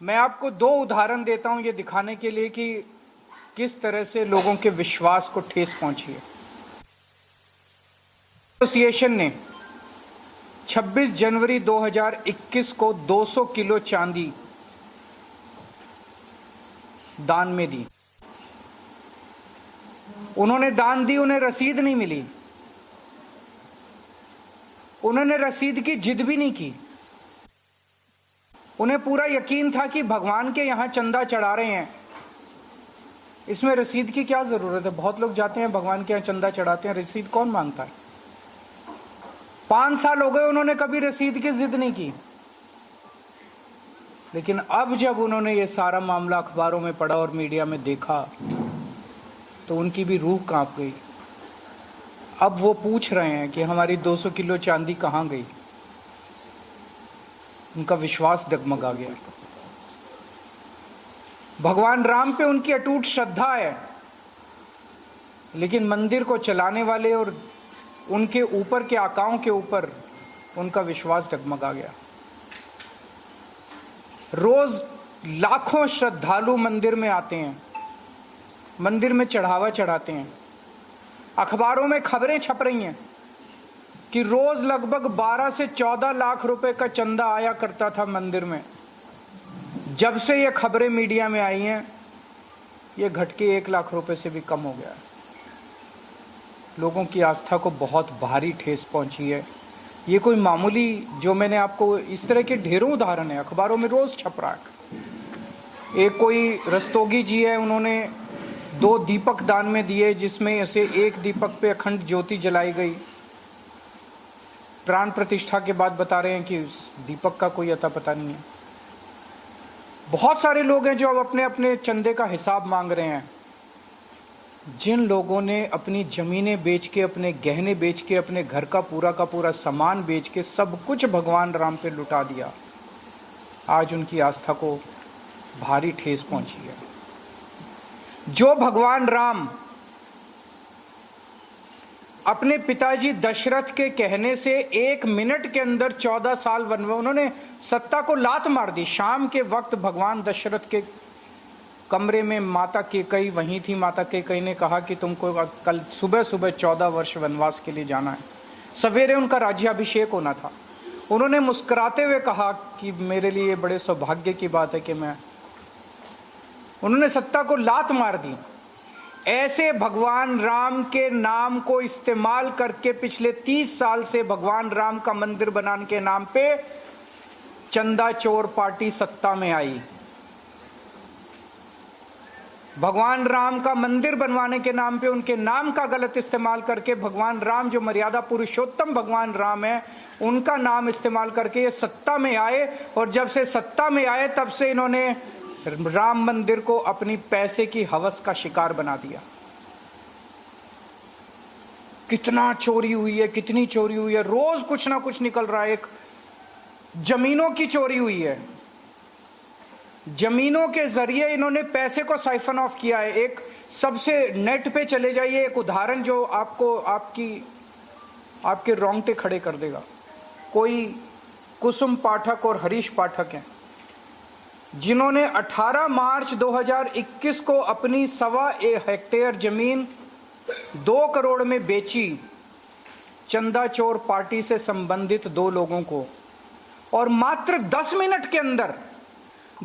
मैं आपको दो उदाहरण देता हूं ये दिखाने के लिए कि किस तरह से लोगों के विश्वास को ठेस पहुंची है। एसोसिएशन ने 26 जनवरी 2021 को 200 किलो चांदी दान में दी। उन्होंने दान दी, उन्हें रसीद नहीं मिली, उन्होंने रसीद की जिद भी नहीं की। उन्हें पूरा यकीन था कि भगवान के यहां चंदा चढ़ा रहे हैं, इसमें रसीद की क्या जरूरत है। बहुत लोग जाते हैं भगवान के यहां चंदा चढ़ाते हैं, रसीद कौन मांगता है। 5 साल हो गए, उन्होंने कभी रसीद की जिद नहीं की। लेकिन अब जब उन्होंने ये सारा मामला अखबारों में पढ़ा और मीडिया में देखा तो उनकी भी रूह कांप गई। अब वो पूछ रहे हैं कि हमारी 200 किलो चांदी कहां गई। उनका विश्वास डगमगा गया। भगवान राम पे उनकी अटूट श्रद्धा है, लेकिन मंदिर को चलाने वाले और उनके ऊपर के आकाओं के ऊपर उनका विश्वास डगमगा गया। रोज लाखों श्रद्धालु मंदिर में आते हैं, मंदिर में चढ़ावा चढ़ाते हैं। अखबारों में खबरें छप रही हैं कि रोज लगभग 12 से 14 लाख रुपए का चंदा आया करता था मंदिर में। जब से ये खबरें मीडिया में आई हैं, ये घट के 1 लाख रुपए से भी कम हो गया। लोगों की आस्था को बहुत भारी ठेस पहुंची है। ये कोई मामूली, जो मैंने आपको इस तरह के ढेरों उदाहरण है, अखबारों में रोज छप रहा है। एक कोई रस्तोगी जी है, उन्होंने 2 दीपक दान में दिए, जिसमें से एक दीपक पे अखंड ज्योति जलाई गई। प्राण प्रतिष्ठा के बाद बता रहे हैं कि उस दीपक का कोई अता पता नहीं है। बहुत सारे लोग हैं जो अब अपने अपने चंदे का हिसाब मांग रहे हैं। जिन लोगों ने अपनी जमीनें बेच के, अपने गहने बेच के, अपने घर का पूरा सामान बेच के सब कुछ भगवान राम पे लुटा दिया, आज उनकी आस्था को भारी ठेस पहुंची है। जो भगवान राम अपने पिताजी दशरथ के कहने से 1 मिनट के अंदर 14 साल वनवास, उन्होंने सत्ता को लात मार दी। शाम के वक्त भगवान दशरथ के कमरे में माता कैकेयी वहीं थी। माता कैकेयी ने कहा कि तुमको कल सुबह 14 वर्ष वनवास के लिए जाना है। सवेरे उनका राज्याभिषेक होना था। उन्होंने मुस्कुराते हुए कहा कि मेरे लिए बड़े सौभाग्य की बात है कि उन्होंने सत्ता को लात मार दी। ऐसे भगवान राम के नाम को इस्तेमाल करके पिछले 30 साल से भगवान राम का मंदिर बनाने के नाम पे चंदा चोर पार्टी सत्ता में आई। भगवान राम का मंदिर बनवाने के नाम पे उनके नाम का गलत इस्तेमाल करके भगवान राम, जो मर्यादा पुरुषोत्तम भगवान राम है, उनका नाम इस्तेमाल करके ये सत्ता में आए। और जब से सत्ता में आए तब से इन्होंने राम मंदिर को अपनी पैसे की हवस का शिकार बना दिया। कितना चोरी हुई है, कितनी चोरी हुई है, रोज कुछ ना कुछ निकल रहा है। एक जमीनों की चोरी हुई है, जमीनों के जरिए इन्होंने पैसे को साइफन ऑफ किया है। एक सबसे नेट पे चले जाइए, एक उदाहरण जो आपको आपके रोंगटे खड़े कर देगा। कोई कुसुम पाठक और हरीश पाठक हैं, जिन्होंने 18 मार्च 2021 को अपनी 1.25 हेक्टेयर जमीन 2 करोड़ में बेची चंदा चोर पार्टी से संबंधित 2 लोगों को, और मात्र 10 मिनट के अंदर